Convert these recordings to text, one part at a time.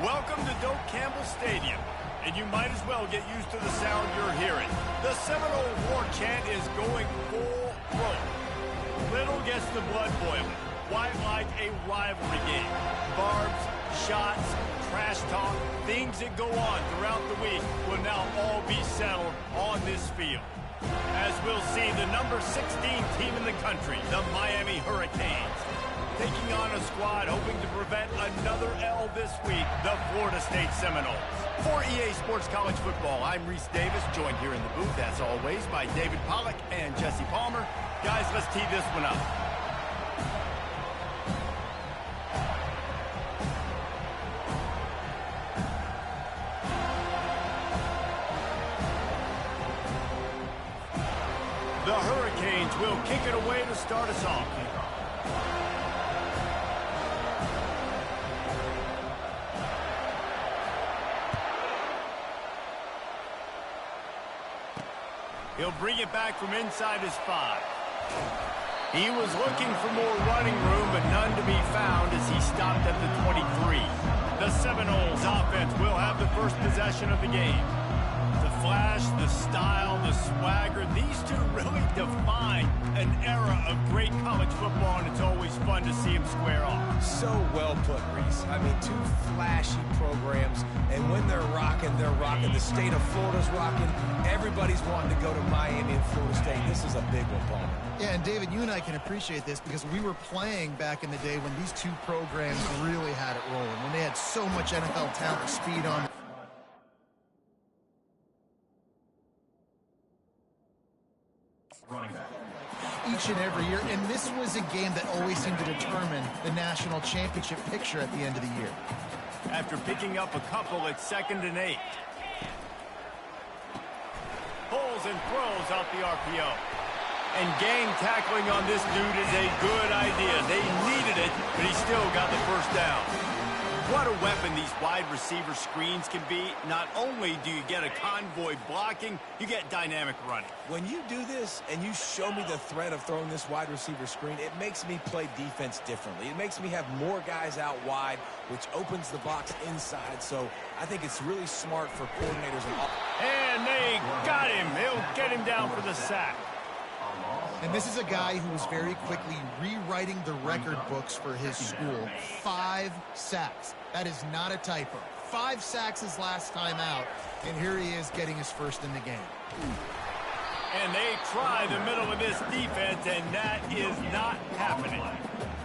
Welcome to Doak Campbell Stadium, and you might as well get used to the sound you're hearing. The Seminole war chant is going full throat. Little gets the blood boiling. Quite like a rivalry game. Barbs, shots, trash talk, things that go on throughout the week will now all be settled on this field. As we'll see, the number 16 team in the country, the Miami Hurricanes, taking on a squad hoping to prevent another L this week, the Florida State Seminoles. For EA Sports College Football, I'm Reese Davis, joined here in the booth, as always, by David Pollack and Jesse Palmer. Guys, let's tee this one up. The Hurricanes will kick it away to start us off. He'll bring it back from inside his 5. He was looking for more running room, but none to be found as he stopped at the 23. The Seminoles offense will have the first possession of the game. The flash, the style, the swagger, these two really define an era of great college football, and it's always fun to see them square off. So well put, Reese. I mean, two flashy programs, and when they're rocking, they're rocking. The state of Florida's rocking. Everybody's wanting to go to Miami and Florida State. This is a big one, Paul. Yeah, and David, you and I can appreciate this because we were playing back in the day when these two programs really had it rolling, when they had so much NFL talent, speed on. Running back. Each and every year, and this was a game that always seemed to determine the national championship picture at the end of the year. After picking up a couple, it's 2nd and 8. Pulls and throws out the RPO. And game tackling on this dude is a good idea. They needed it, but he still got the first down. What a weapon these wide receiver screens can be. Not only do you get a convoy blocking, you get dynamic running. When you do this and you show me the threat of throwing this wide receiver screen, it makes me play defense differently. It makes me have more guys out wide, which opens the box inside. So I think it's really smart for coordinators. And they got him. He'll get him down for the sack. And this is a guy who was very quickly rewriting the record books for his school. 5 sacks. That is not a typo. 5 sacks his last time out, and here he is getting his first in the game. And they try the middle of this defense, and that is not happening.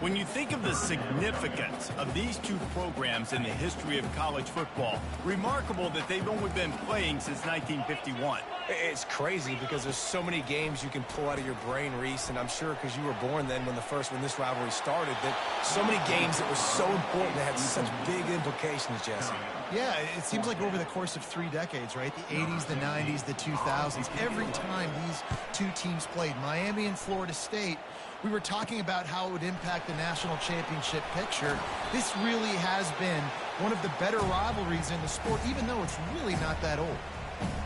When you think of the significance of these two programs in the history of college football, remarkable that they've only been playing since 1951. It's crazy because there's so many games you can pull out of your brain, Reese, and I'm sure because you were born then when this rivalry started, that so many games that were so important that had such big implications, Jesse. Yeah, it seems like over the course of 3 decades, right? The 80s, the 90s, the 2000s, every time these two teams played, Miami and Florida State, we were talking about how it would impact the national championship picture. This really has been one of the better rivalries in the sport, even though it's really not that old.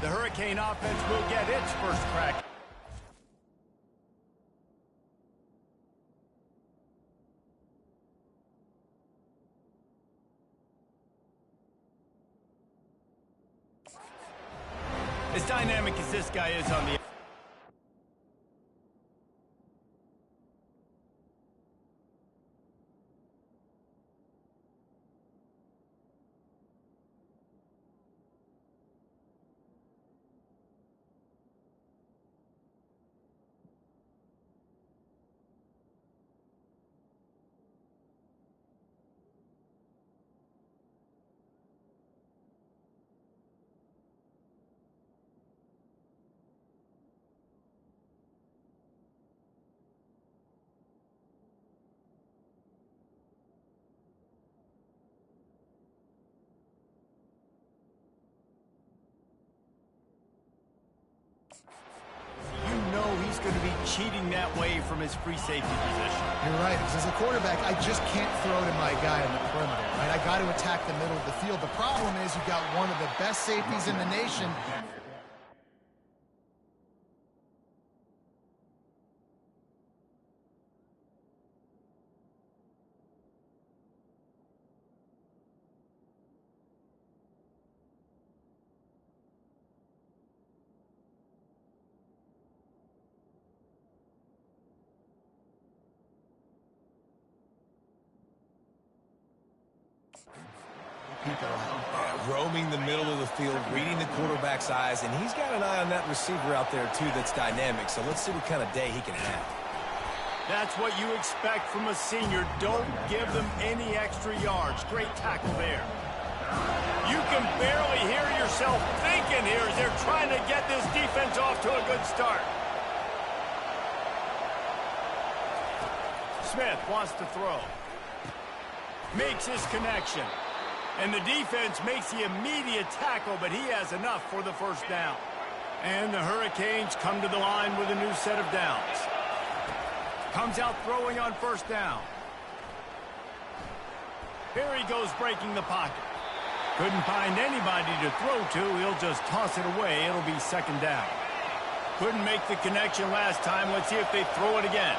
The Hurricane offense will get its first crack. As dynamic as this guy is on the... He's going to be cheating that way from his free safety position. You're right, because as a quarterback, I just can't throw to my guy on the perimeter, right? I got to attack the middle of the field. The problem is you've got one of the best safeties in the nation. people out. Roaming the middle of the field, reading the quarterback's eyes, and he's got an eye on that receiver out there, too, that's dynamic. So let's see what kind of day he can have. That's what you expect from a senior. Don't give them any extra yards. Great tackle there. You can barely hear yourself thinking here as they're trying to get this defense off to a good start. Smith wants to throw. Makes his connection. And the defense makes the immediate tackle, but he has enough for the first down. And the Hurricanes come to the line with a new set of downs. Comes out throwing on first down. Here he goes breaking the pocket. Couldn't find anybody to throw to. He'll just toss it away. It'll be second down. Couldn't make the connection last time. Let's see if they throw it again.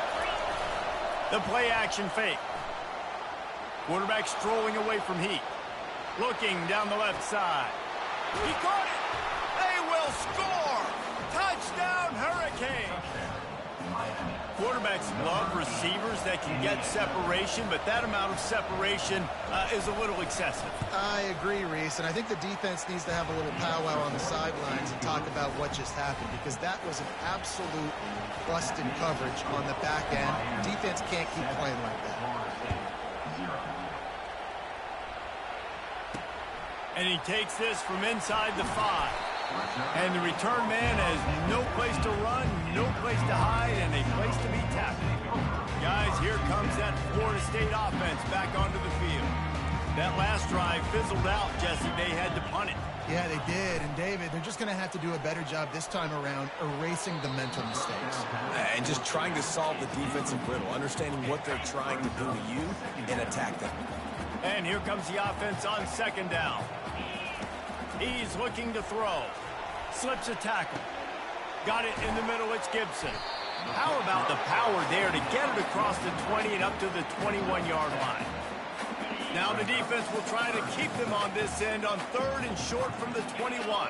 The play action fake. Quarterback strolling away from Heat. Looking down the left side. He caught it. They will score. Touchdown Hurricane. Quarterbacks love receivers that can get separation, but that amount of separation is a little excessive. I agree, Reese, and I think the defense needs to have a little powwow on the sidelines and talk about what just happened, because that was an absolute busted coverage on the back end. Defense can't keep playing like that. And he takes this from inside the 5. And the return man has no place to run, no place to hide, and a place to be tackled. Guys, here comes that Florida State offense back onto the field. That last drive fizzled out, Jesse. They had to punt it. Yeah, they did. And, David, they're just going to have to do a better job this time around erasing the mental mistakes. And just trying to solve the defensive riddle, understanding what they're trying to do to you and attack them. And here comes the offense on second down. He's looking to throw. Slips a tackle. Got it in the middle. It's Gibson. How about the power there to get it across the 20 and up to the 21-yard line? Now the defense will try to keep them on this end on third and short from the 21.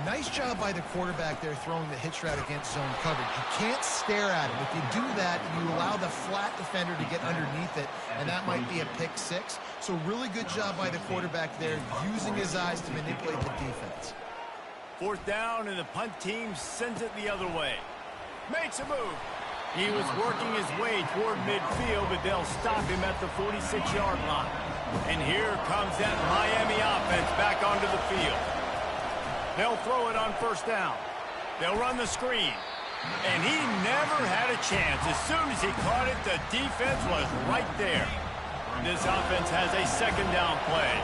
Nice job by the quarterback there throwing the hitch route against zone coverage. You can't stare at him. If you do that, you allow the flat defender to get underneath it, and that might be a pick 6. So really good job by the quarterback there, using his eyes to manipulate the defense. Fourth down, and the punt team sends it the other way. Makes a move. He was working his way toward midfield, but they'll stop him at the 46-yard line. And here comes that Miami offense back onto the field. They'll throw it on first down. They'll run the screen. And he never had a chance. As soon as he caught it, the defense was right there. This offense has a second down play.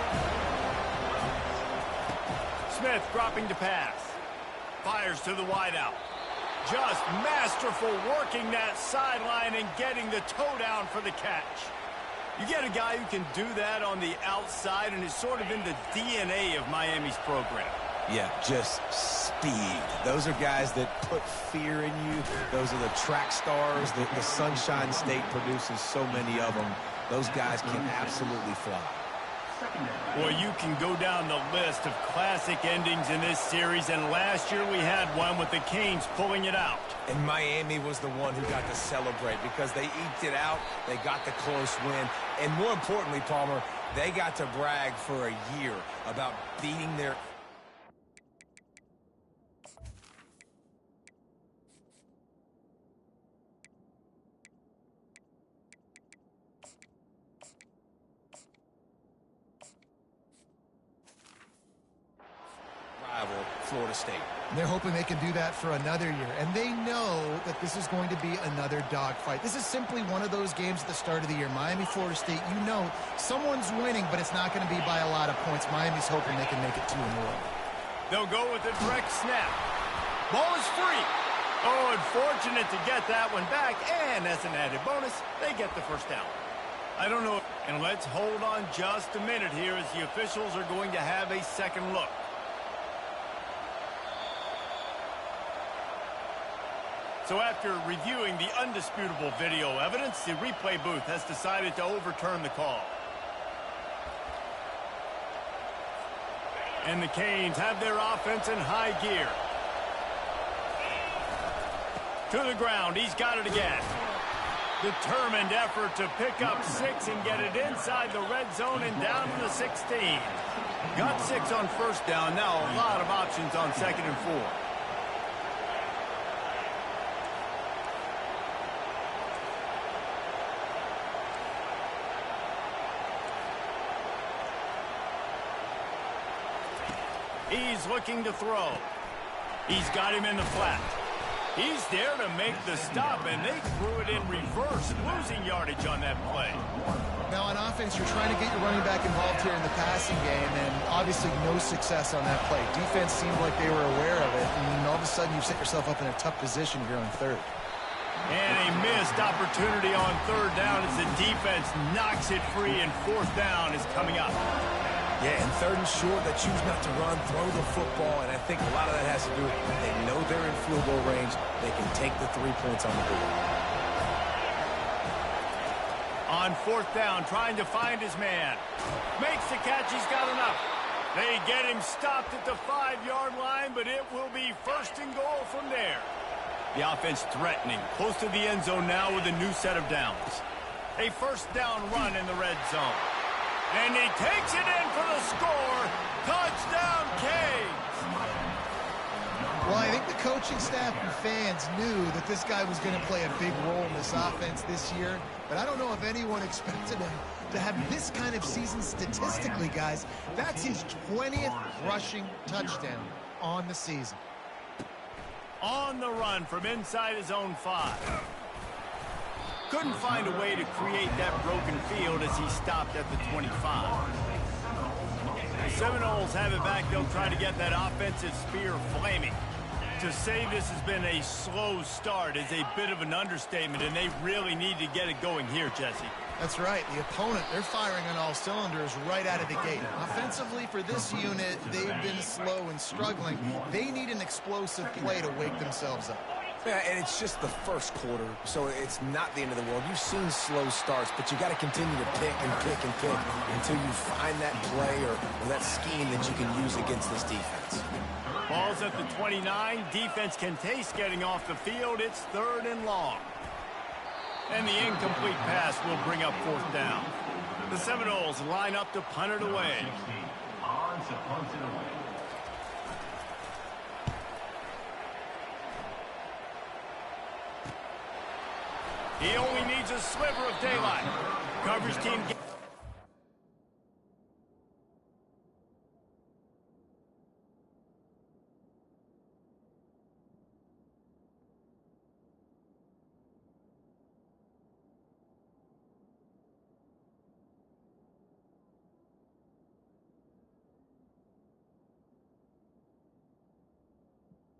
Smith dropping to pass. Fires to the wideout. Just masterful working that sideline and getting the toe down for the catch. You get a guy who can do that on the outside, and is sort of in the DNA of Miami's program. Yeah, just speed. Those are guys that put fear in you. Those are the track stars that the Sunshine State produces so many of them. Those guys can absolutely fly. Well, you can go down the list of classic endings in this series, and last year we had one with the Canes pulling it out. And Miami was the one who got to celebrate because they eked it out, they got the close win, and more importantly, Palmer, they got to brag for a year about beating their... Florida State. They're hoping they can do that for another year, and they know that this is going to be another dogfight. This is simply one of those games at the start of the year. Miami, Florida State, you know someone's winning, but it's not going to be by a lot of points. Miami's hoping they can make it 2 in a row. They'll go with a direct snap. Ball is free. Oh, unfortunate to get that one back, and as an added bonus, they get the first down. I don't know, and let's hold on just a minute here as the officials are going to have a second look. So after reviewing the undisputable video evidence, the replay booth has decided to overturn the call. And the Canes have their offense in high gear. To the ground, he's got it again. Determined effort to pick up 6 and get it inside the red zone and down to the 16. Got 6 on first down. Now a lot of options on 2nd and 4. He's looking to throw. He's got him in the flat. He's there to make the stop, and they threw it in reverse, losing yardage on that play. Now on offense, you're trying to get your running back involved here in the passing game, and obviously no success on that play. Defense seemed like they were aware of it, and all of a sudden you've set yourself up in a tough position here on 3rd. And a missed opportunity on 3rd down as the defense knocks it free, and 4th down is coming up. Yeah, and 3rd and short, they choose not to run, throw the football, and I think a lot of that has to do with they know they're in field goal range. They can take the 3 points on the board. On 4th down, trying to find his man. Makes the catch, he's got enough. They get him stopped at the 5-yard line, but it will be 1st and goal from there. The offense threatening, close to the end zone now with a new set of downs. A 1st down run in the red zone. And he takes it in for the score. Touchdown, Canes! Well, I think the coaching staff and fans knew that this guy was going to play a big role in this offense this year, but I don't know if anyone expected him to have this kind of season statistically, guys. That's his 20th rushing touchdown on the season. On the run from inside his own 5. Couldn't find a way to create that broken field as he stopped at the 25. The Seminoles have it back. They'll try to get that offensive spear flaming. To say this has been a slow start is a bit of an understatement, and they really need to get it going here, Jesse. That's right. The opponent, they're firing on all cylinders right out of the gate. Offensively, for this unit, they've been slow and struggling. They need an explosive play to wake themselves up. Yeah, and it's just the 1st quarter, so it's not the end of the world. You've seen slow starts, but you got to continue to pick and pick and pick until you find that play or that scheme that you can use against this defense. Ball's at the 29. Defense can taste getting off the field. It's 3rd and long. And the incomplete pass will bring up 4th down. The Seminoles line up to punt it away. On to punt it away. He only needs a sliver of daylight. Coverage team.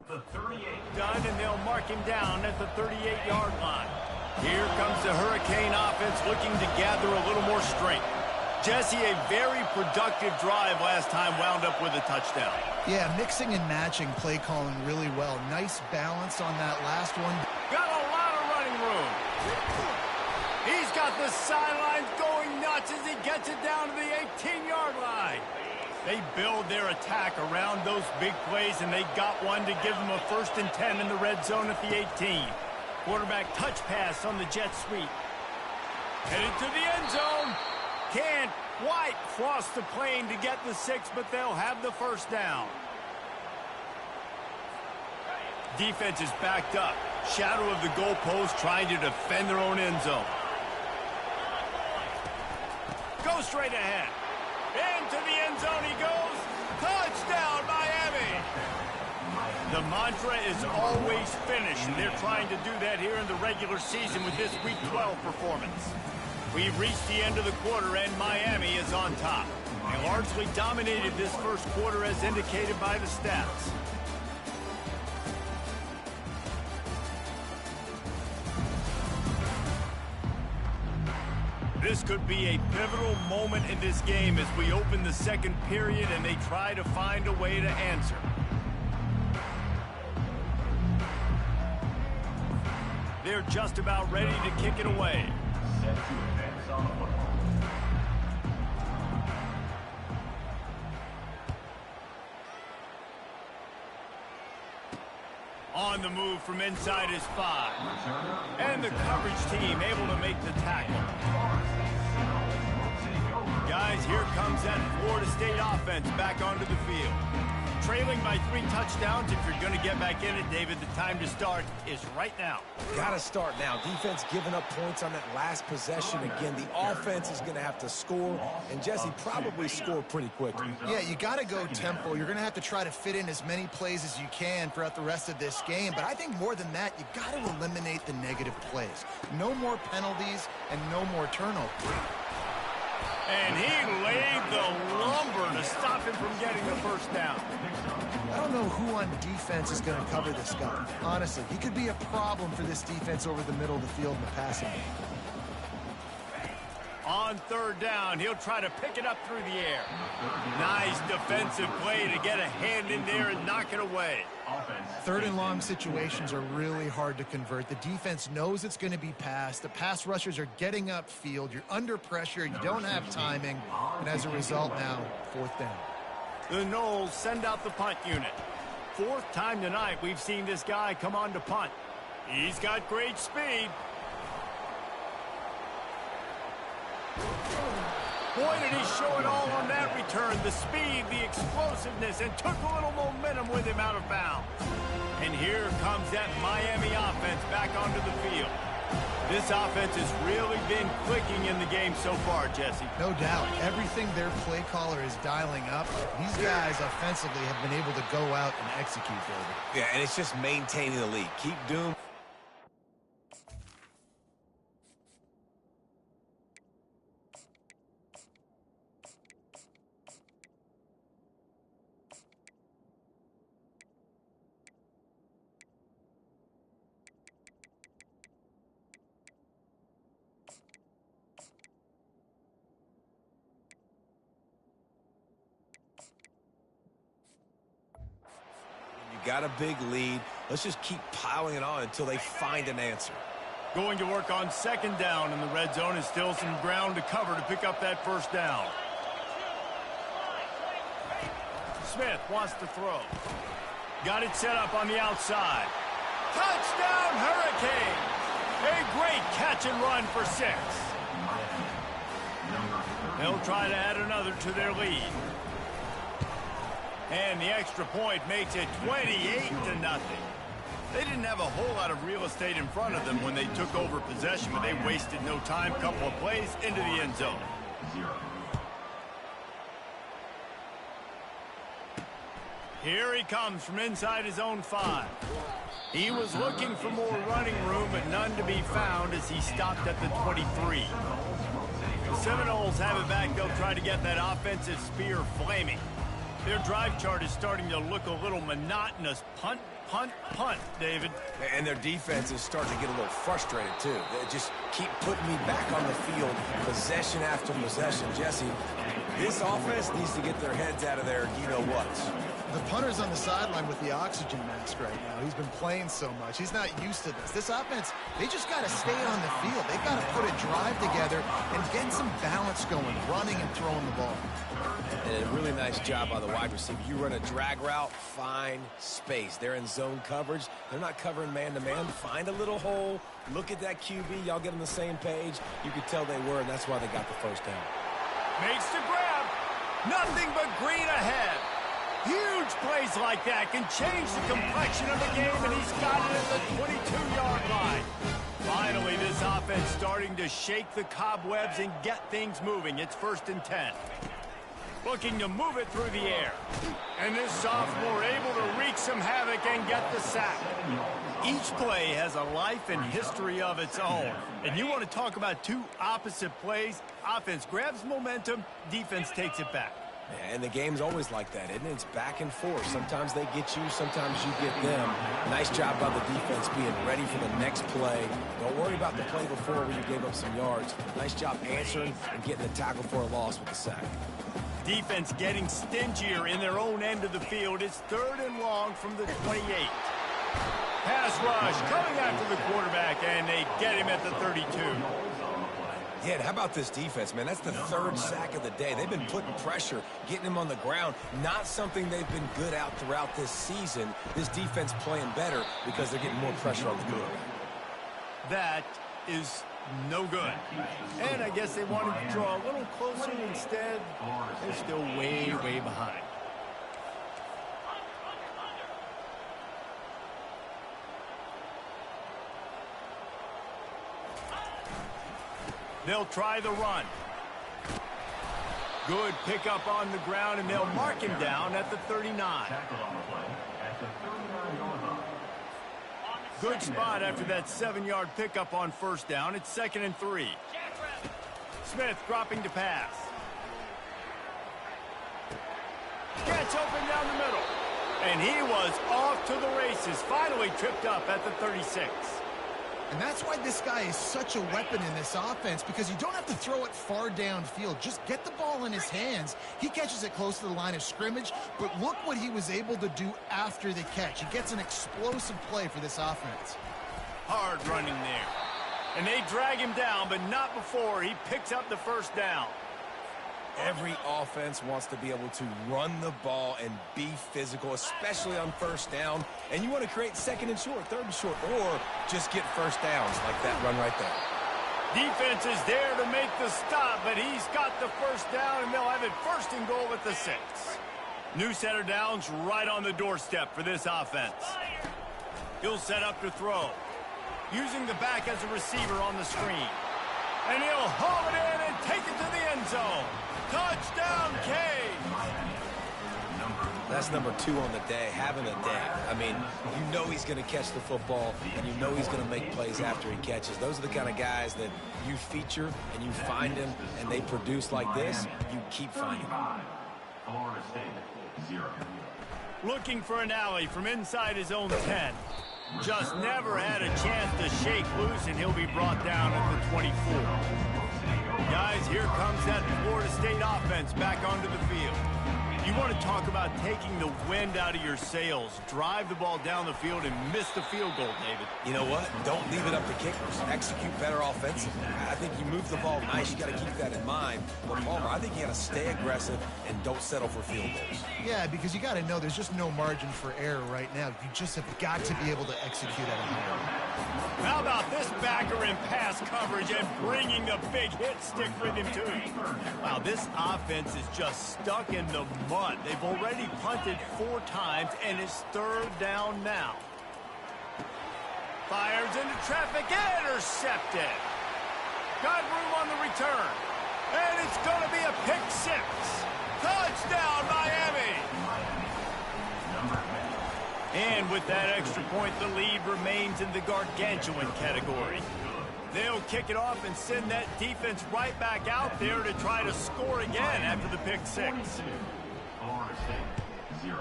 The 38. Done, and they'll mark him down at the 38-yard line. Here comes the Hurricane offense looking to gather a little more strength. Jesse, a very productive drive last time, wound up with a touchdown. Yeah, mixing and matching play calling really well. Nice balance on that last one. Got a lot of running room. He's got the sidelines going nuts as he gets it down to the 18-yard line. They build their attack around those big plays, and they got one to give them a 1st and 10 in the red zone at the 18. Quarterback touch pass on the jet sweep. Headed to the end zone. Can't quite cross the plane to get the 6, but they'll have the 1st down. Defense is backed up. Shadow of the goalpost trying to defend their own end zone. Go straight ahead. Into the end zone he goes. Touchdown, Miami! The mantra is always finish, and they're trying to do that here in the regular season with this Week 12 performance. We've reached the end of the quarter, and Miami is on top. They largely dominated this 1st quarter as indicated by the stats. This could be a pivotal moment in this game as we open the 2nd period and they try to find a way to answer. They're just about ready to kick it away. Set to advance on the football. On the move from inside his 5. And the coverage team able to make the tackle. Guys, here comes that Florida State offense back onto the field. Trailing by 3 touchdowns. If you're going to get back in it, David, the time to start is right now. Got to start now. Defense giving up points on that last possession. Again, the offense is going to have to score, and Jesse probably score pretty quickly. Yeah, you got to go tempo. You're going to have to try to fit in as many plays as you can throughout the rest of this game. But I think more than that, you got to eliminate the negative plays. No more penalties and no more turnovers. And he laid the lumber to stop him from getting the first down. I don't know who on defense is going to cover this guy. Honestly, he could be a problem for this defense over the middle of the field in the passing game. On 3rd down, he'll try to pick it up through the air. Nice defensive play to get a hand in there and knock it away. 3rd and long situations are really hard to convert. The defense knows it's going to be passed. The pass rushers are getting upfield. You're under pressure. You don't have timing. And as a result now, 4th down. The Noles send out the punt unit. 4th time tonight we've seen this guy come on to punt. He's got great speed. Boy, did he show it all on that return. The speed, the explosiveness, and took a little momentum with him out of bounds. And here comes that Miami offense back onto the field. This offense has really been clicking in the game so far, Jesse. No doubt. Everything their play caller is dialing up, these guys offensively have been able to go out and execute, David. Yeah, and it's just maintaining the lead. Keep doing. Got a big lead. Let's just keep piling it on until they find an answer. Going to work on 2nd down, and the red zone is still some ground to cover to pick up that 1st down. Smith wants to throw. Got it set up on the outside. Touchdown, Hurricane! A great catch and run for 6. They'll try to add another to their lead. And the extra point makes it 28-0. They didn't have a whole lot of real estate in front of them when they took over possession, but they wasted no time. Couple of plays into the end zone. Here he comes from inside his own 5. He was looking for more running room, but none to be found as he stopped at the 23. The Seminoles have it back. They'll try to get that offensive spear flaming. Their drive chart is starting to look a little monotonous. Punt, punt, punt, David. And their defense is starting to get a little frustrated, too. They just keep putting me back on the field, possession after possession. Jesse, this offense needs to get their heads out of their you-know-whats. The punter's on the sideline with the oxygen mask right now. He's been playing so much. He's not used to this. This offense, they just got to stay on the field. They've got to put a drive together and get some balance going, running and throwing the ball. And a really nice job by the wide receiver. You run a drag route, find space. They're in zone coverage. They're not covering man-to-man. Find a little hole. Look at that QB. Y'all get on the same page. You could tell they were, and that's why they got the 1st down. Makes the grab. Nothing but green ahead. Huge plays like that can change the complexion of the game, and he's got it at the 22-yard line. Finally, this offense starting to shake the cobwebs and get things moving. It's 1st and 10. Looking to move it through the air. And this sophomore able to wreak some havoc and get the sack. Each play has a life and history of its own. And you want to talk about 2 opposite plays. Offense grabs momentum, defense takes it back. And the game's always like that, isn't it? It's back and forth. Sometimes they get you, sometimes you get them. Nice job by the defense being ready for the next play. Don't worry about the play before where you gave up some yards. Nice job answering and getting the tackle for a loss with the sack. Defense getting stingier in their own end of the field. It's 3rd and long from the 28. Pass rush coming after the quarterback, and they get him at the 32. Yeah, and how about this defense, man? That's the 3rd sack of the day. They've been putting pressure, getting him on the ground. Not something they've been good at throughout this season. This defense playing better because they're getting more pressure on the quarterback. That is No good. And I guess they wanted to draw a little closer. Instead, they're still way, way behind. They'll try the run. Good pickup on the ground, and they'll mark him down at the 39. Tackled on the play at the 39-yard line. Good spot after that 7-yard pickup on first down. It's 2nd and 3. Smith dropping to pass. Gets open down the middle. And he was off to the races. Finally tripped up at the 36. And that's why this guy is such a weapon in this offense, because you don't have to throw it far downfield. Just get the ball in his hands. He catches it close to the line of scrimmage, but look what he was able to do after the catch. He gets an explosive play for this offense. Hard running there. And they drag him down, but not before he picks up the first down. Every offense wants to be able to run the ball and be physical, especially on first down. And you want to create 2nd and short, 3rd and short, or just get first downs like that run right there. Defense is there to make the stop, but he's got the first down, and they'll have it 1st and goal at the 6. New set of downs right on the doorstep for this offense. He'll set up to throw. Using the back as a receiver on the screen. And he'll haul it in and take it to the end zone. Touchdown, Canes! That's number 2 on the day, having a day. I mean, you know he's going to catch the football, and you know he's going to make plays after he catches. Those are the kind of guys that you feature, and you find them, and they produce like this. You keep finding them. Florida State, 0. Looking for an alley from inside his own 10. Just never had a chance to shake loose, and he'll be brought down at the 24. Guys, here comes that Florida State offense back onto the field. You want to talk about taking the wind out of your sails. Drive the ball down the field and miss the field goal, David. You know what? Don't leave it up to kickers. Execute better offensively. I think you move the ball nice. You got to keep that in mind. But Palmer, I think you got to stay aggressive and don't settle for field goals. Yeah, because you got to know there's just no margin for error right now. You just have got to be able to execute at a high level. How about this backer in pass coverage and bringing the big hit stick with him, too? Wow, this offense is just stuck in the mud. They've already punted 4 times, and it's 3rd down now. Fires into traffic, intercepted. Got room on the return. And it's going to be a pick 6. Touchdown, Miami! And with that extra point, the lead remains in the gargantuan category. They'll kick it off and send that defense right back out there to try to score again after the pick 6. Florida State, 0.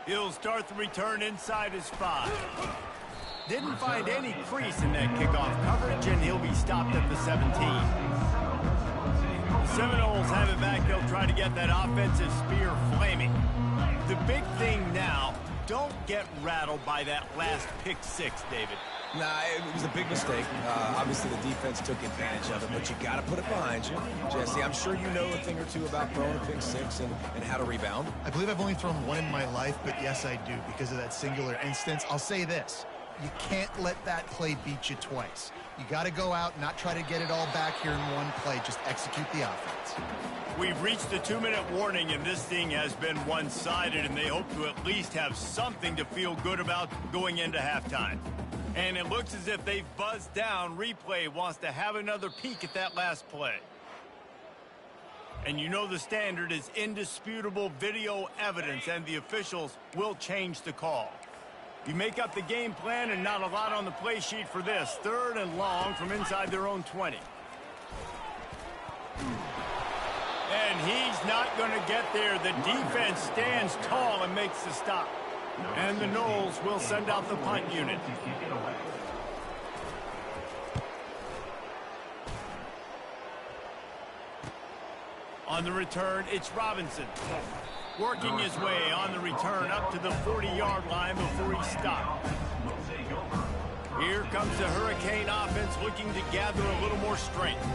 He'll start the return inside his 5. Didn't find any crease in that kickoff coverage, and he'll be stopped at the 17. The Seminoles have it back. They'll try to get that offensive spear flaming. The big thing now, don't get rattled by that last pick 6, David. Nah, it was a big mistake. Obviously, the defense took advantage of it, but you got to put it behind you. Jesse, I'm sure you know a thing or two about throwing a pick 6 and how to rebound. I believe I've only thrown 1 in my life, but yes, I do, because of that singular instance. I'll say this. You can't let that play beat you twice. You got to go out, not try to get it all back here in one play. Just execute the offense. We've reached the 2-minute warning, and this thing has been one-sided, and they hope to at least have something to feel good about going into halftime. And it looks as if they've buzzed down. Replay wants to have another peek at that last play. And you know the standard is indisputable video evidence, and the officials will change the call. You make up the game plan, and not a lot on the play sheet for this. 3rd and long from inside their own 20. And he's not going to get there. The defense stands tall and makes the stop. And the Noles will send out the punt unit. On the return, it's Robinson. Working his way on the return up to the 40-yard line before he stopped. Here comes the Hurricane offense looking to gather a little more strength.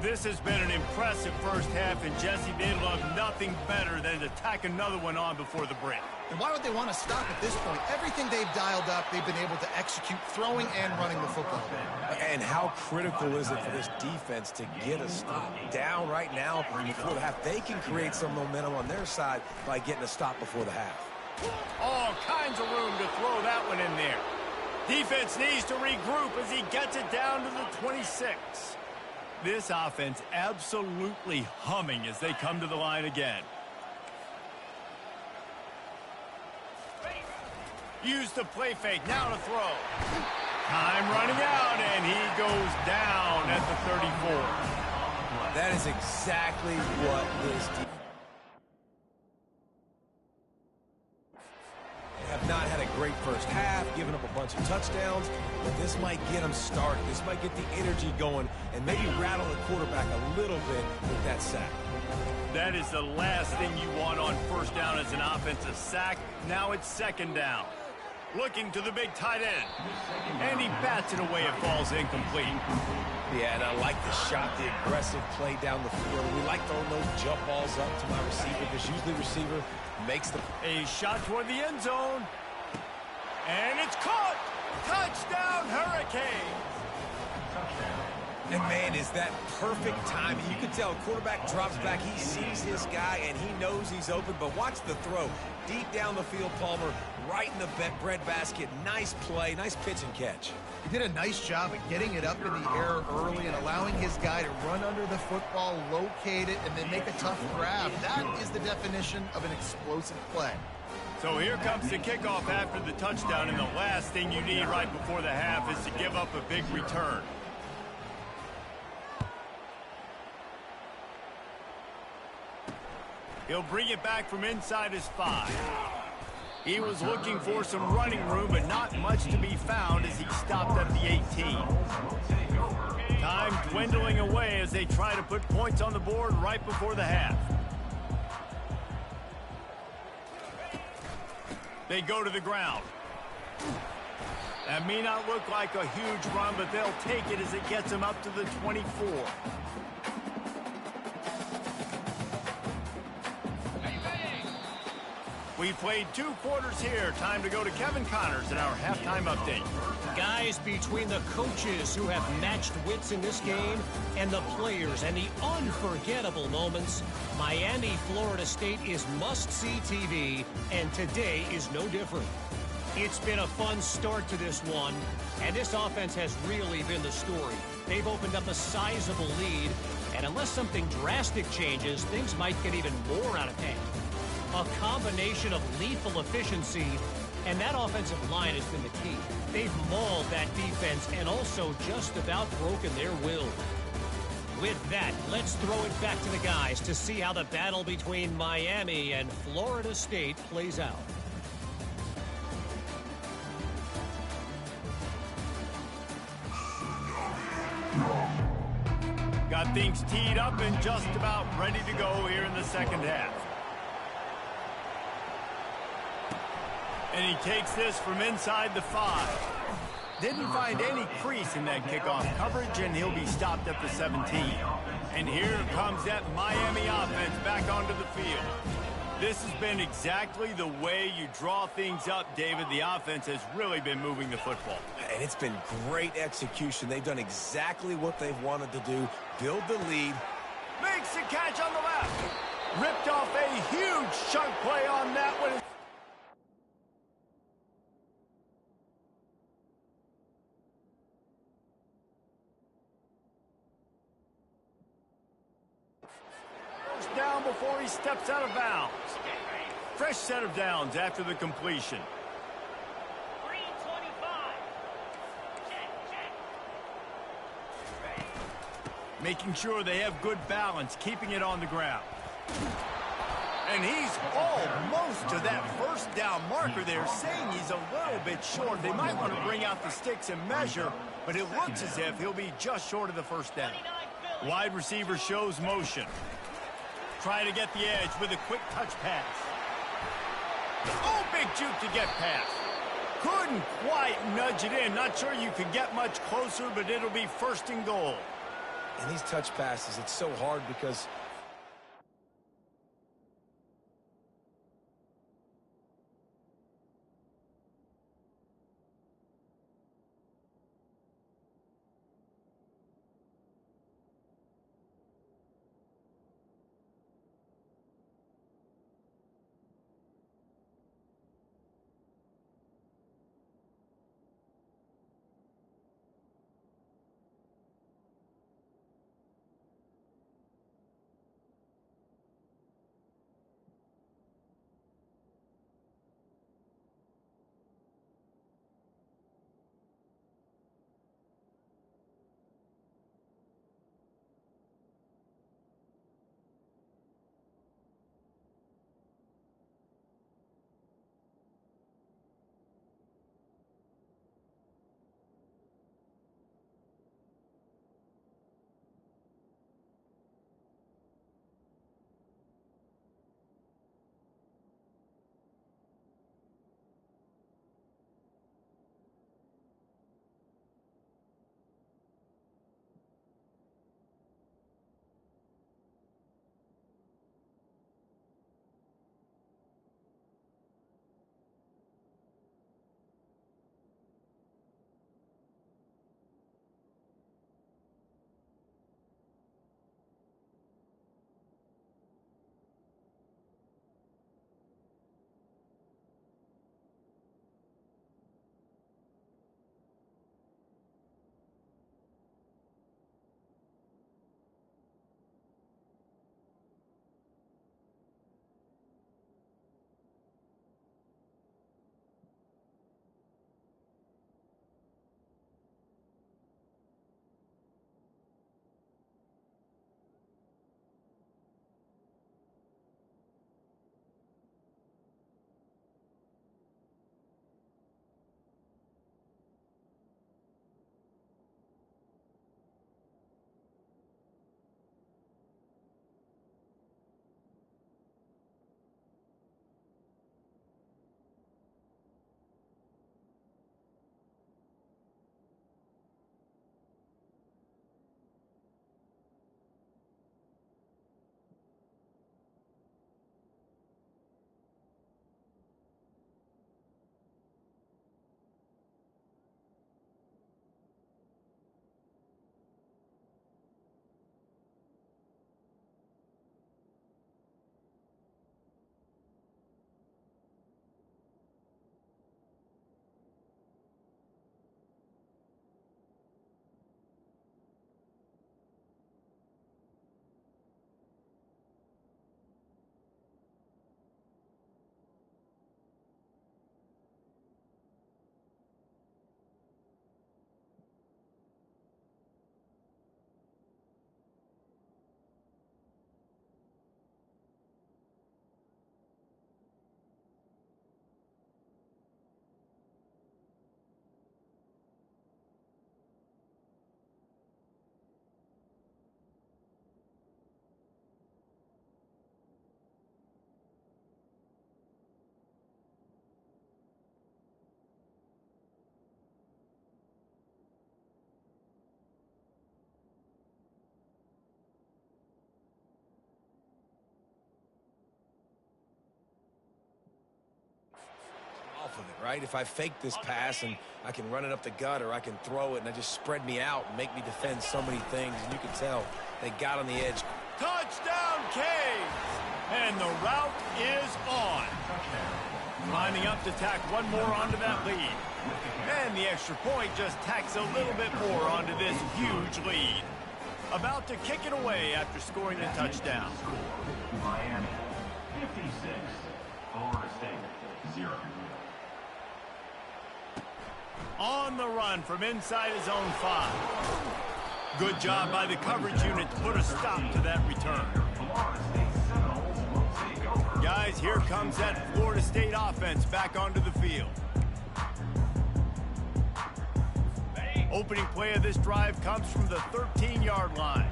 This has been an impressive first half, and Jesse, they love nothing better than to tack another one on before the break. And why would they want to stop at this point? Everything they've dialed up, they've been able to execute, throwing and running the football. And how critical is it for this defense to get a stop down right now before the half? They can create some momentum on their side by getting a stop before the half. All kinds of room to throw that one in there. Defense needs to regroup as he gets it down to the 26. This offense absolutely humming as they come to the line again. Use the play fake, now to throw. Time running out, and he goes down at the 34. That is exactly what this defense have not had a great first half, giving up a bunch of touchdowns, but this might get them started. This might get the energy going and maybe rattle the quarterback a little bit with that sack. That is the last thing you want on first down as an offensive sack. Now it's second down. Looking to the big tight end. And he bats it away. It falls incomplete. Yeah, and I like the shot, the aggressive play down the field. We like throwing those jump balls up to my receiver because usually the receiver makes the... A shot toward the end zone. And it's caught. Touchdown, Hurricanes. And, man, is that perfect timing. You can tell a quarterback drops back. He sees his guy, and he knows he's open. But watch the throw. Deep down the field, Palmer, right in the bread basket. Nice play, nice pitch and catch. He did a nice job at getting it up in the air early and allowing his guy to run under the football, locate it, and then make a tough grab. That is the definition of an explosive play. So here comes the kickoff after the touchdown, and the last thing you need right before the half is to give up a big return. He'll bring it back from inside his 5. He was looking for some running room, but not much to be found as he stopped at the 18. Time dwindling away as they try to put points on the board right before the half. They go to the ground. That may not look like a huge run, but they'll take it as it gets them up to the 24. We played 2 quarters here. Time to go to Kevin Connors in our halftime update. Guys, between the coaches who have matched wits in this game and the players and the unforgettable moments, Miami, Florida State is must-see TV, and today is no different. It's been a fun start to this one, and this offense has really been the story. They've opened up a sizable lead, and unless something drastic changes, things might get even more out of hand. A combination of lethal efficiency, and that offensive line has been the key. They've mauled that defense and also just about broken their will. With that, let's throw it back to the guys to see how the battle between Miami and Florida State plays out. Got things teed up and just about ready to go here in the second half. And he takes this from inside the 5. Didn't find any crease in that kickoff coverage, and he'll be stopped at the 17. And here comes that Miami offense back onto the field. This has been exactly the way you draw things up, David. The offense has really been moving the football. And it's been great execution. They've done exactly what they've wanted to do, build the lead. Makes the catch on the left. Ripped off a huge chunk play on that one. Down before he steps out of bounds. Fresh set of downs after the completion. 325. Making sure they have good balance, keeping it on the ground. And he's almost to that first down marker there, saying he's a little bit short. They might want to bring out the sticks and measure, but it looks as if he'll be just short of the first down. Wide receiver shows motion. Try to get the edge with a quick touch pass. Oh, big juke to get past. Couldn't quite nudge it in. Not sure you could get much closer, but it'll be first and goal. And these touch passes, it's so hard because off of it, right? If I fake this pass and I can run it up the gut or I can throw it and I just spread me out and make me defend so many things, and you can tell they got on the edge. Touchdown, Canes! And the route is on. Lining up to tack one more onto that lead. And the extra point just tacks a little bit more onto this huge lead. About to kick it away after scoring the touchdown. Miami 56, Florida State 0. On the run from inside his own 5. Good job by the coverage unit to put a stop to that return. Guys, here comes that Florida State offense back onto the field. Opening play of this drive comes from the 13-yard line.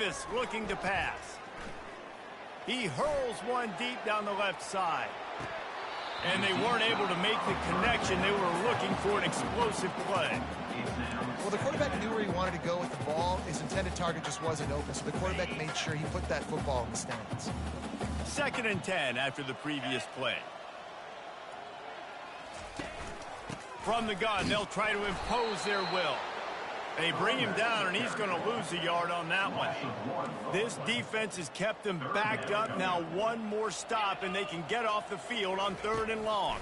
Davis looking to pass. He hurls one deep down the left side. And they weren't able to make the connection. They were looking for an explosive play. Well, the quarterback knew where he wanted to go with the ball. His intended target just wasn't open, so the quarterback made sure he put that football in the stands. 2nd and 10 after the previous play. From the gun, they'll try to impose their will. They bring him down, and he's going to lose a yard on that one. This defense has kept them backed up. Now one more stop, and they can get off the field on 3rd and long.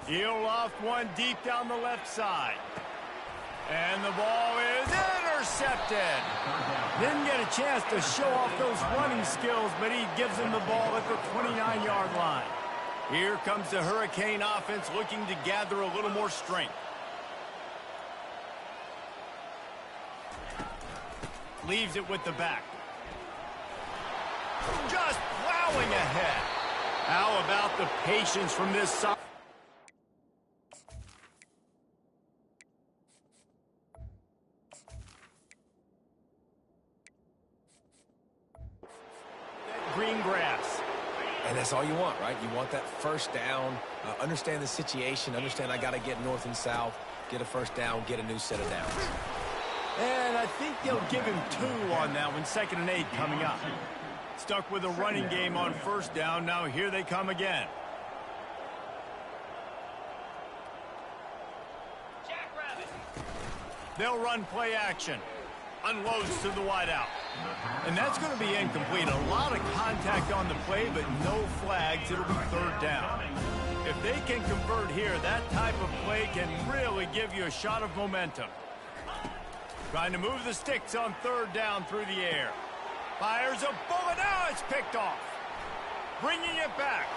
He'll loft one deep down the left side. And the ball is intercepted. Didn't get a chance to show off those running skills, but he gives him the ball at the 29-yard line. Here comes the Hurricane offense looking to gather a little more strength. Leaves it with the back. Just plowing ahead. How about the patience from this side? Green grass. And that's all you want, right? You want that first down, understand the situation, understand I got to get north and south, get a first down, get a new set of downs. And I think they'll give him 2 on that one. 2nd and 8 coming up. Stuck with a running game on 1st down. Now here they come again. They'll run play action. Unloads to the wideout. And that's going to be incomplete. A lot of contact on the play, but no flags. It'll be 3rd down. If they can convert here, that type of play can really give you a shot of momentum. Trying to move the sticks on 3rd down through the air. Fires a bullet. Now it's picked off. Bringing it back.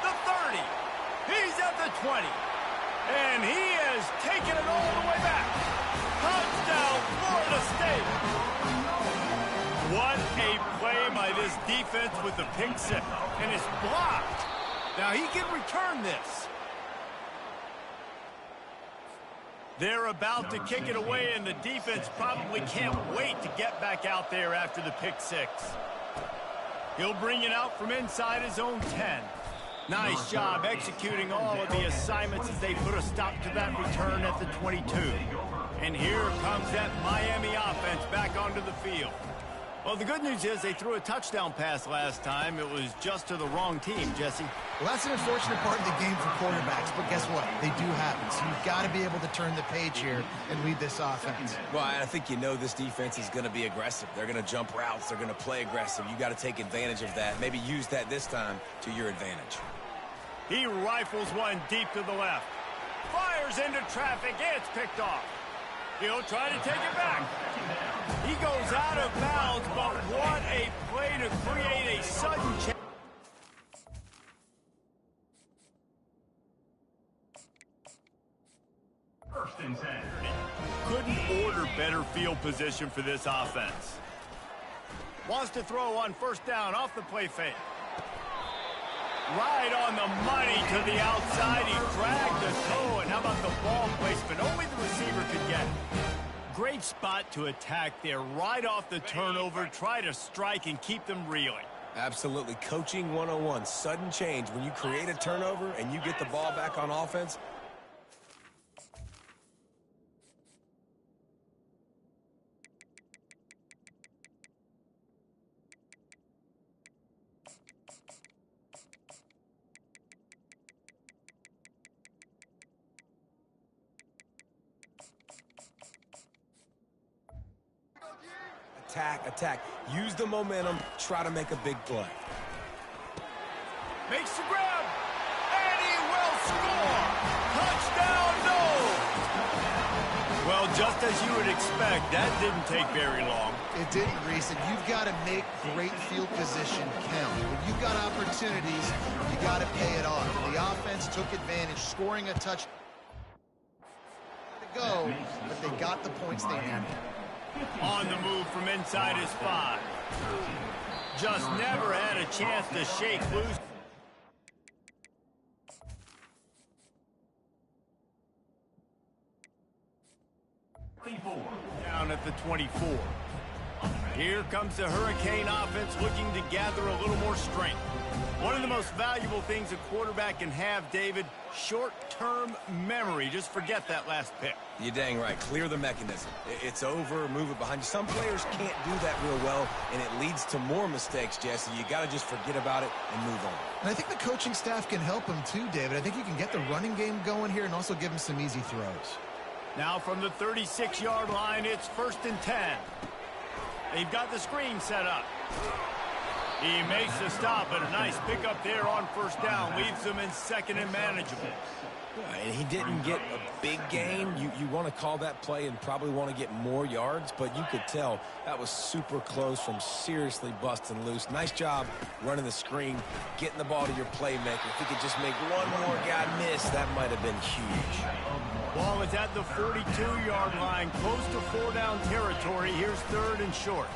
The 30. He's at the 20. And he has taken it all the way back. Touchdown, Florida State. What a play by this defense with the pick six. And it's blocked. Now he can return this. They're about to kick it away, and the defense probably can't wait to get back out there after the pick six. He'll bring it out from inside his own 10. Nice job executing all of the assignments as they put a stop to that return at the 22. And here comes that Miami offense back onto the field. Well, the good news is they threw a touchdown pass last time. It was just to the wrong team, Jesse. Well, that's an unfortunate part of the game for quarterbacks, but guess what? They do happen. So you've got to be able to turn the page here and lead this offense. Well, I think you know this defense is going to be aggressive. They're going to jump routes. They're going to play aggressive. You got to take advantage of that. Maybe use that this time to your advantage. He rifles one deep to the left. Fires into traffic. It's picked off. He'll try to take it back. He goes out of bounds, but what a play to create a sudden change. First and 10. Couldn't order better field position for this offense. Wants to throw on 1st down off the play fake. Right on the money to the outside. He dragged the toe, and how about the ball placement? Only the receiver could get it. Great spot to attack there. Right off the turnover, try to strike and keep them reeling. Absolutely. Coaching 101. Sudden change. When you create a turnover and you get the ball back on offense, attack. Use the momentum. Try to make a big play. Makes the grab. And he will score. Touchdown, no. Well, just as you would expect, that didn't take very long. It didn't, Reese, and you've got to make great field position count. When you've got opportunities, you got to pay it off. The offense took advantage, scoring a touchdown to go, but they got the points they needed. On the move from inside his 5. Just never had a chance to shake loose. Down at the 24. Here comes the Hurricane offense looking to gather a little more strength. One of the most valuable things a quarterback can have, David, short-term memory. Just forget that last pick. You're dang right. Clear the mechanism. It's over, move it behind you. Some players can't do that real well, and it leads to more mistakes, Jesse. You got to just forget about it and move on. And I think the coaching staff can help him too, David. I think you can get the running game going here and also give him some easy throws. Now from the 36-yard line, it's 1st and 10. They've got the screen set up. He makes the stop, and a nice pickup there on 1st down. Leaves them in 2nd and manageable. And he didn't get a big gain. You want to call that play and probably want to get more yards, but you could tell that was super close from seriously busting loose. Nice job running the screen, getting the ball to your playmaker. If he could just make one more guy miss, that might have been huge. Ball is at the 42-yard line, close to 4-down territory. Here's 3rd and short.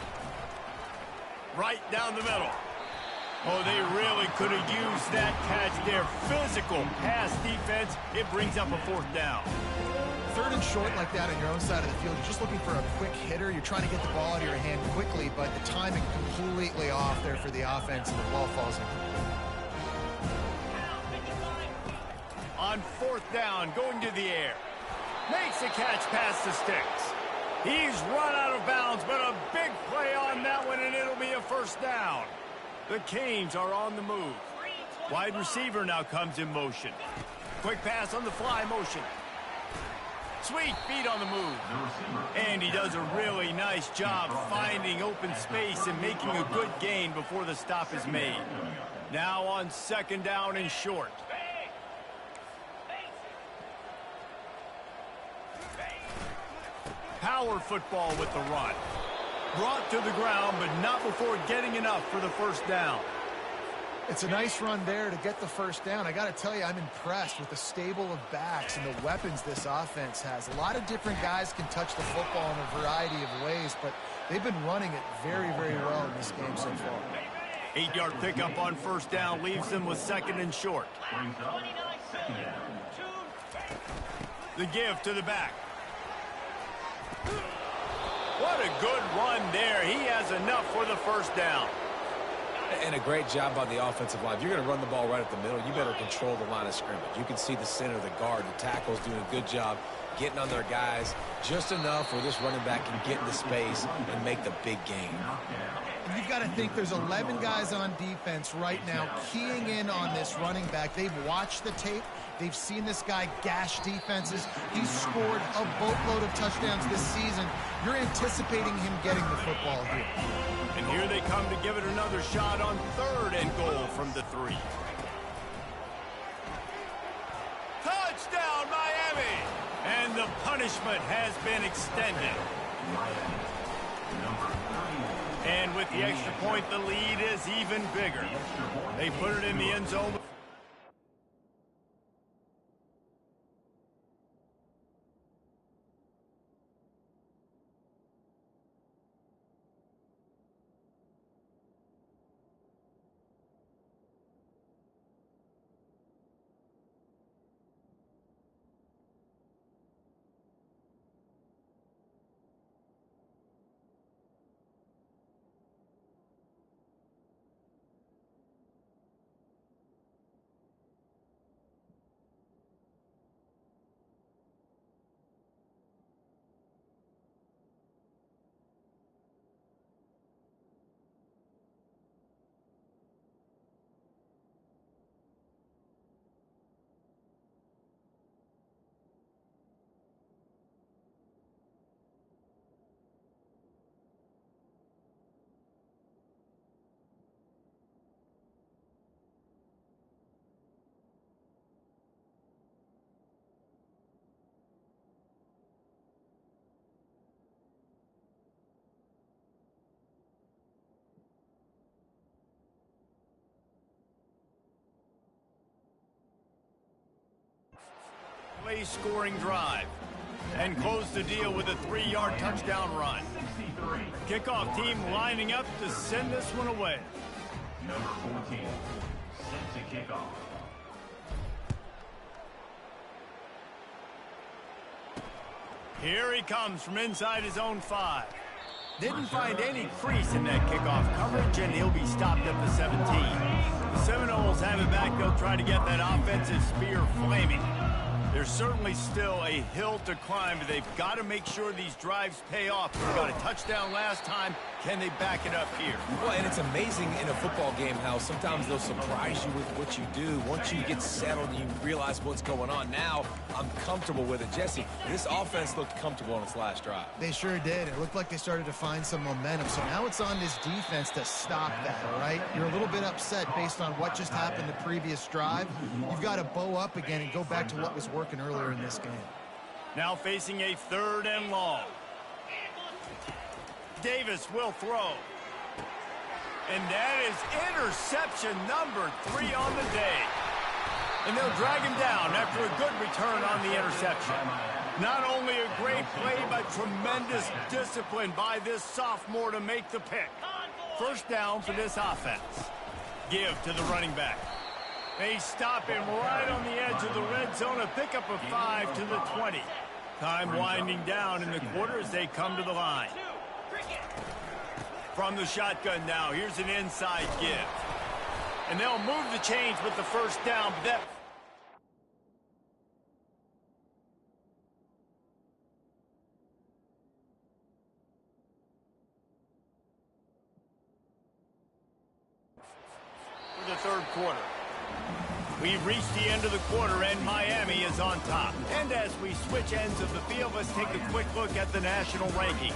Right down the middle. Oh, they really could have used that catch there. Physical pass defense. It brings up a 4th down. 3rd and short like that on your own side of the field. You're just looking for a quick hitter. You're trying to get the ball out of your hand quickly, but the timing completely off there for the offense, and the ball falls in. On 4th down, going to the air. Makes a catch past the sticks. He's run out of bounds, but a big play on that one, and it'll be a 1st down. The Canes are on the move. Wide receiver now comes in motion. Quick pass on the fly motion. Sweet feet on the move. And he does a really nice job finding open space and making a good gain before the stop is made. Now on 2nd down and short. Power football with the run. Brought to the ground, but not before getting enough for the 1st down. It's a nice run there to get the 1st down. I got to tell you, I'm impressed with the stable of backs and the weapons this offense has. A lot of different guys can touch the football in a variety of ways, but they've been running it very, very well in this game so far. 8-yard pickup on 1st down leaves them with 2nd and short. The give to the back. What a good run there. He has enough for the 1st down. And a great job by the offensive line. If you're going to run the ball right up the middle, you better control the line of scrimmage. You can see the center, the guard, the tackle's doing a good job getting on their guys just enough where this running back can get into space and make the big game. And you've got to think there's 11 guys on defense right now keying in on this running back. They've watched the tape. They've seen this guy gash defenses. He's scored a boatload of touchdowns this season. You're anticipating him getting the football here. And here they come to give it another shot on 3rd and goal from the 3. Touchdown, Miami! And the punishment has been extended. And with the extra point, the lead is even bigger. They put it in the end zone. Scoring drive and close the deal with a 3-yard touchdown run. Kickoff team lining up to send this one away. Number 14, set to kick off. Here he comes from inside his own 5. Didn't find any crease in that kickoff coverage, and he'll be stopped at the 17. The Seminoles have it back. They'll try to get that offensive spear flaming. There's certainly still a hill to climb, but they've got to make sure these drives pay off. They got a touchdown last time. Can they back it up here? Well, and it's amazing in a football game how sometimes they'll surprise you with what you do. Once you get settled and you realize what's going on, now I'm comfortable with it. Jesse, this offense looked comfortable on its last drive. They sure did. It looked like they started to find some momentum. So now it's on this defense to stop that, all right? You're a little bit upset based on what just happened the previous drive. You've got to bow up again and go back to what was working earlier in this game. Now facing a 3rd and long. Davis will throw. And that is interception number 3 on the day. And they'll drag him down after a good return on the interception. Not only a great play, but tremendous discipline by this sophomore to make the pick. 1st down for this offense. Give to the running back. They stop him right on the edge of the red zone. A pickup of 5 to the 20. Time winding down in the quarter as they come to the line. From the shotgun now, here's an inside give. And they'll move the chains with the 1st down, but that... for the 3rd quarter. We've reached the end of the quarter, and Miami is on top. And as we switch ends of the field, let's take a quick look at the national rankings.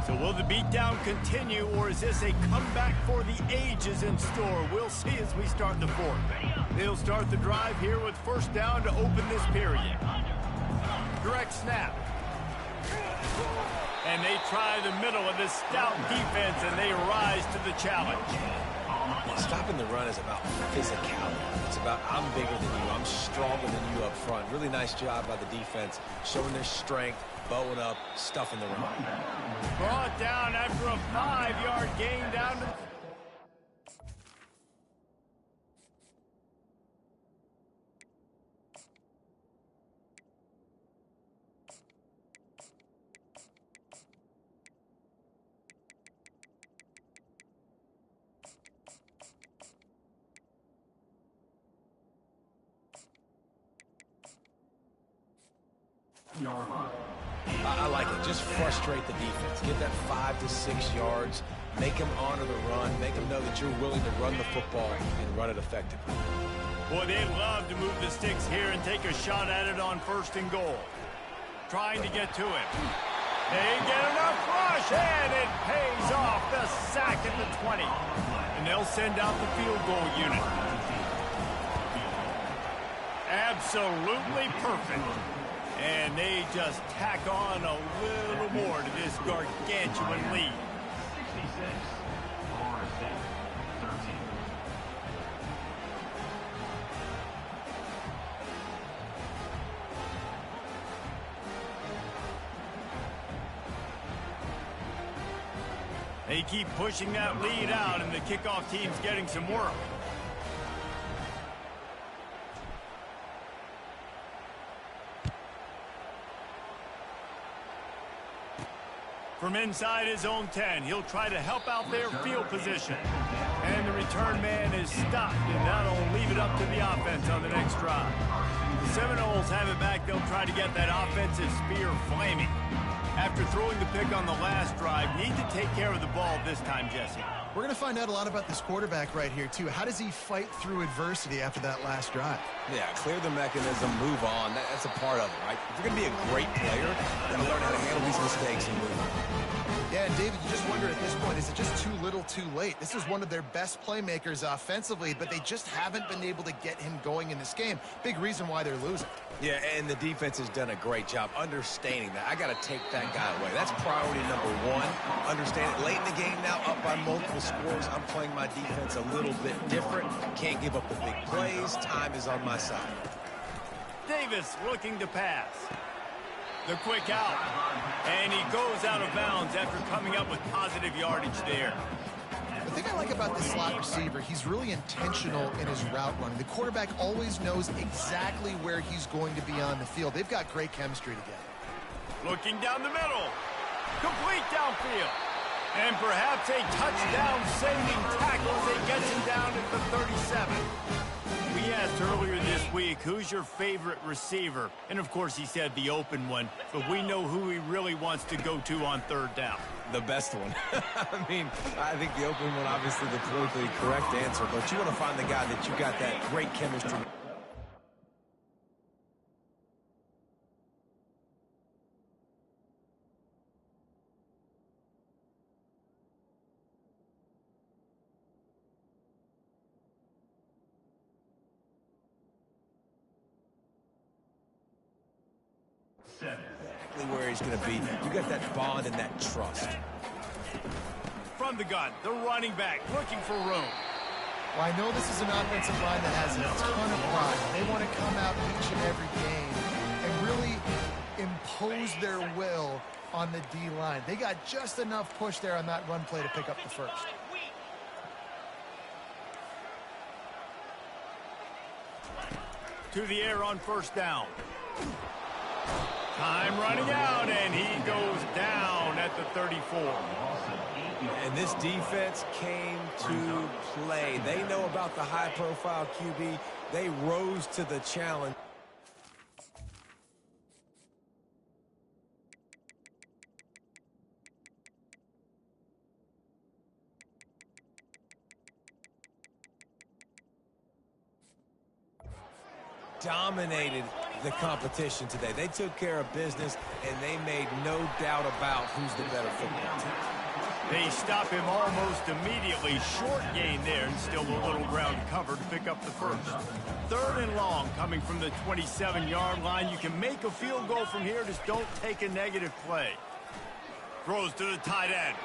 So will the beatdown continue, or is this a comeback for the ages in store? We'll see as we start the 4th. They'll start the drive here with 1st down to open this period. Direct snap. And they try the middle of this stout defense, and they rise to the challenge. Stopping the run is about physicality. It's about I'm bigger than you, I'm stronger than you up front. Really nice job by the defense, showing their strength, bowing up, stuffing the run. Brought down after a 5-yard gain down to... I like it. Just frustrate the defense. Get that 5 to 6 yards. Make them honor the run. Make them know that you're willing to run the football and run it effectively. Boy, they love to move the sticks here and take a shot at it on 1st and goal. Trying to get to him. They get enough rush, and it pays off. The sack at the 20. And they'll send out the field goal unit. Absolutely perfect. And they just tack on a little more to this gargantuan lead. 66, Florida State, 13. They keep pushing that lead out, and the kickoff team's getting some work. From inside his own 10, he'll try to help out their field position. And the return man is stopped, and that'll leave it up to the offense on the next drive. The Seminoles have it back. They'll try to get that offensive spear flaming. After throwing the pick on the last drive, need to take care of the ball this time, Jesse. We're going to find out a lot about this quarterback right here, too. How does he fight through adversity after that last drive? Yeah, clear the mechanism, move on. That's a part of it, right? If you're going to be a great player, you got to learn how to handle these mistakes and move on. Yeah, and David, you just wonder at this point, is it just too little too late? This is one of their best playmakers offensively, but they just haven't been able to get him going in this game. Big reason why they're losing. Yeah, and the defense has done a great job understanding that. I got to take that guy away. That's priority number 1. Understand it. Late in the game now, up by multiple scores. I'm playing my defense a little bit different. Can't give up the big plays. Time is on my side. Davis looking to pass. The quick out. And he goes out of bounds after coming up with positive yardage there. The thing I like about the slot receiver, he's really intentional in his route running. The quarterback always knows exactly where he's going to be on the field. They've got great chemistry together. Looking down the middle. Complete downfield. And perhaps a touchdown-saving tackle as he gets him down at the 37. We asked earlier this week, who's your favorite receiver? And, of course, he said the open one. But we know who he really wants to go to on third down. The best one. I mean, I think the open one, obviously the politically correct answer. But you want to find the guy that you got that great chemistry. Exactly where he's going to be. You got that bond and that trust. From the gun, the running back looking for room. Well, I know this is an offensive line that has a ton of pride. They want to come out each and every game and really impose their will on the D-line. They got just enough push there on that run play to pick up the first. To the air on first down. Time running out, and he goes down at the 34. And this defense came to play. They know about the high-profile QB. They rose to the challenge. Dominated the competition today. They took care of business, and they made no doubt about who's the better football team. They stop him almost immediately. Short gain there, and still a little ground cover to pick up the first. Third and long coming from the 27-yard line. You can make a field goal from here, just don't take a negative play. Throws to the tight end.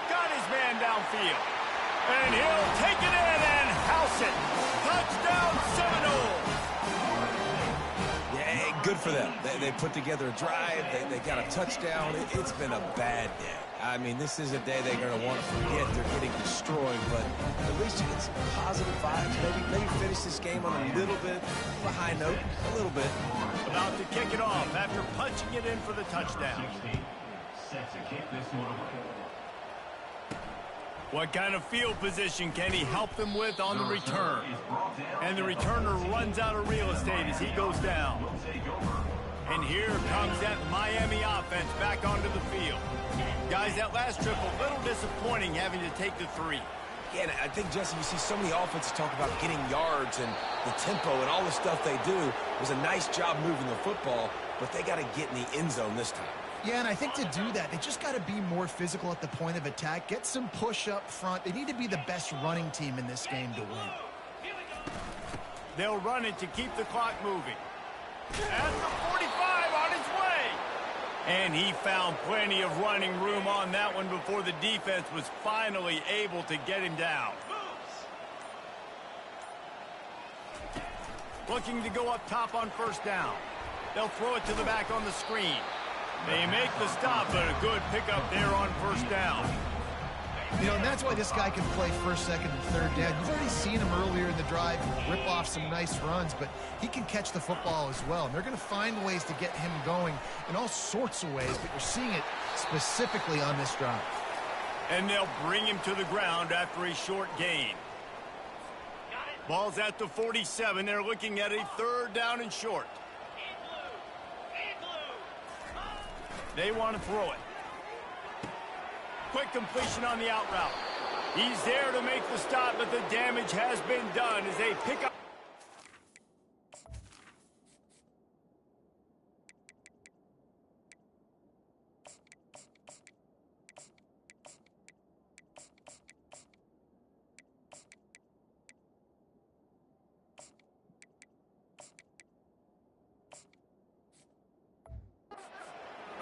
Got his man downfield. And he'll take it in and house it. Touchdown Seminoles. Good for them. They put together a drive. They got a touchdown. It's been a bad day. I mean, this is a day they're going to want to forget. They're getting destroyed, but at least you get some positive vibes. Maybe finish this game on a little bit of a high note, a little bit. About to kick it off after punching it in for the touchdown. Set to kick this one away. What kind of field position can he help them with on the return? And the returner runs out of real estate as he goes down. And here comes that Miami offense back onto the field. Guys, that last trip a little disappointing having to take the 3. Yeah, I think, Jesse, you see so many offenses talk about getting yards and the tempo and all the stuff they do. It was a nice job moving the football, but they got to get in the end zone this time. Yeah, and I think to do that, they just got to be more physical at the point of attack, get some push up front. They need to be the best running team in this game to win. They'll run it to keep the clock moving. At the 45 on his way. And he found plenty of running room on that one before the defense was finally able to get him down. Looking to go up top on first down. They'll throw it to the back on the screen. They make the stop, but a good pickup there on first down. You know, and that's why this guy can play first, second, and third down. You've already seen him earlier in the drive rip off some nice runs, but he can catch the football as well. And they're going to find ways to get him going in all sorts of ways, but you're seeing it specifically on this drive. And they'll bring him to the ground after a short gain. Ball's at the 47. They're looking at a third down and short. They want to throw it. Quick completion on the out route. He's there to make the stop, but the damage has been done as they pick up.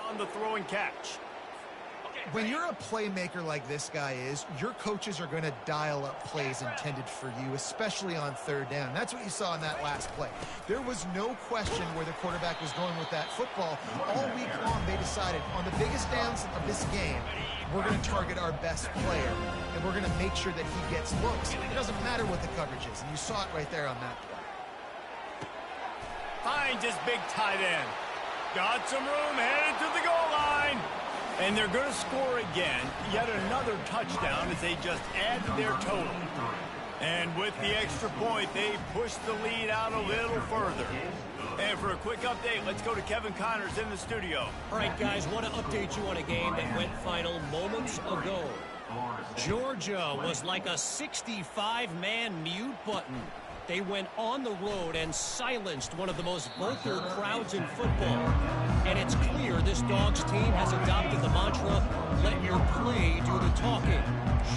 On the throw and catch. When you're a playmaker like this guy is, your coaches are going to dial up plays intended for you, especially on third down. That's what you saw in that last play. There was no question where the quarterback was going with that football. All week long, they decided on the biggest downs of this game, we're going to target our best player. and we're going to make sure that he gets looks. It doesn't matter what the coverage is, and you saw it right there on that play. Finds his big tight end. Got some room, headed to the goal line. And they're going to score again. Yet another touchdown as they just add to their total. And with the extra point, they push the lead out a little further. And for a quick update, let's go to Kevin Connors in the studio. All right, guys, want to update you on a game that went final moments ago. Georgia was like a 65-man mute button. They went on the road and silenced one of the most vocal crowds in football. And it's clear this Dogs team has adopted the mantra, let your play do the talking.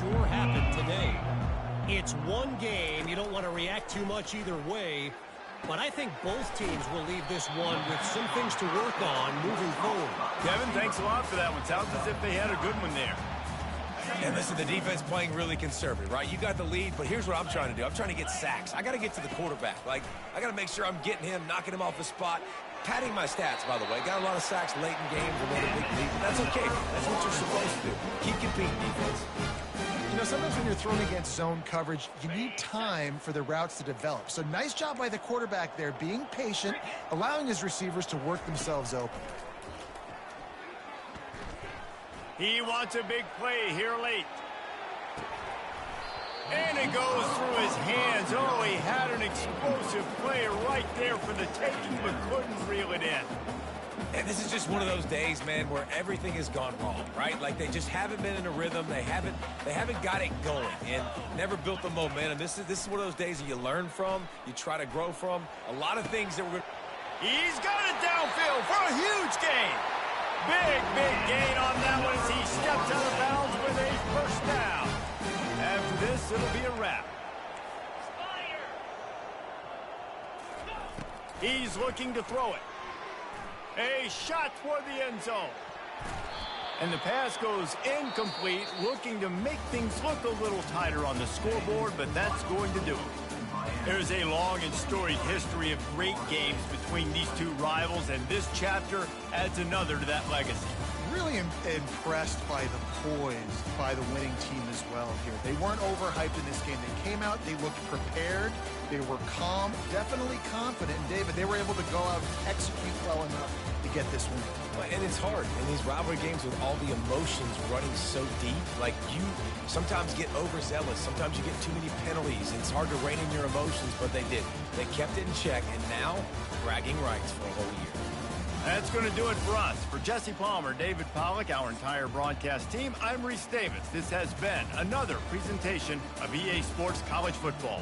Sure happened today. It's one game. You don't want to react too much either way. But I think both teams will leave this one with some things to work on moving forward. Kevin, thanks a lot for that one. Sounds as if they had a good one there. And listen, the defense playing really conservative, right? You got the lead, but here's what I'm trying to do. I'm trying to get sacks. I got to get to the quarterback. Like, I got to make sure I'm getting him, knocking him off the spot. Padding my stats, by the way. Got a lot of sacks late in games and made a big lead. But that's okay. That's what you're supposed to do. Keep competing, defense. You know, sometimes when you're thrown against zone coverage, you need time for the routes to develop. So nice job by the quarterback there, being patient, allowing his receivers to work themselves open. He wants a big play here late. And it goes through his hands. Oh, he had an explosive play right there for the taking, but couldn't reel it in. And this is just one of those days, man, where everything has gone wrong, right? Like they just haven't been in a rhythm. They haven't got it going and never built the momentum. This is one of those days that you learn from, you try to grow from. A lot of things that we're going to... He's got it downfield for a huge gain. Big gain on that one as he steps out of bounds with a first down. After this, it'll be a wrap. He's looking to throw it. A shot toward the end zone. And the pass goes incomplete, looking to make things look a little tighter on the scoreboard, but that's going to do it. There's a long and storied history of great games between these two rivals, and this chapter adds another to that legacy. Really impressed by the poise by the winning team as well here. They weren't overhyped in this game. They came out, they looked prepared, they were calm, definitely confident. And David, they were able to go out and execute well enough to get this win. And it's hard in these rivalry games with all the emotions running so deep. Like, you sometimes get overzealous. Sometimes you get too many penalties. It's hard to rein in your emotions, but they did. They kept it in check, and now bragging rights for a whole year. That's going to do it for us. For Jesse Palmer, David Pollack, our entire broadcast team, I'm Reese Davis. This has been another presentation of EA Sports College Football.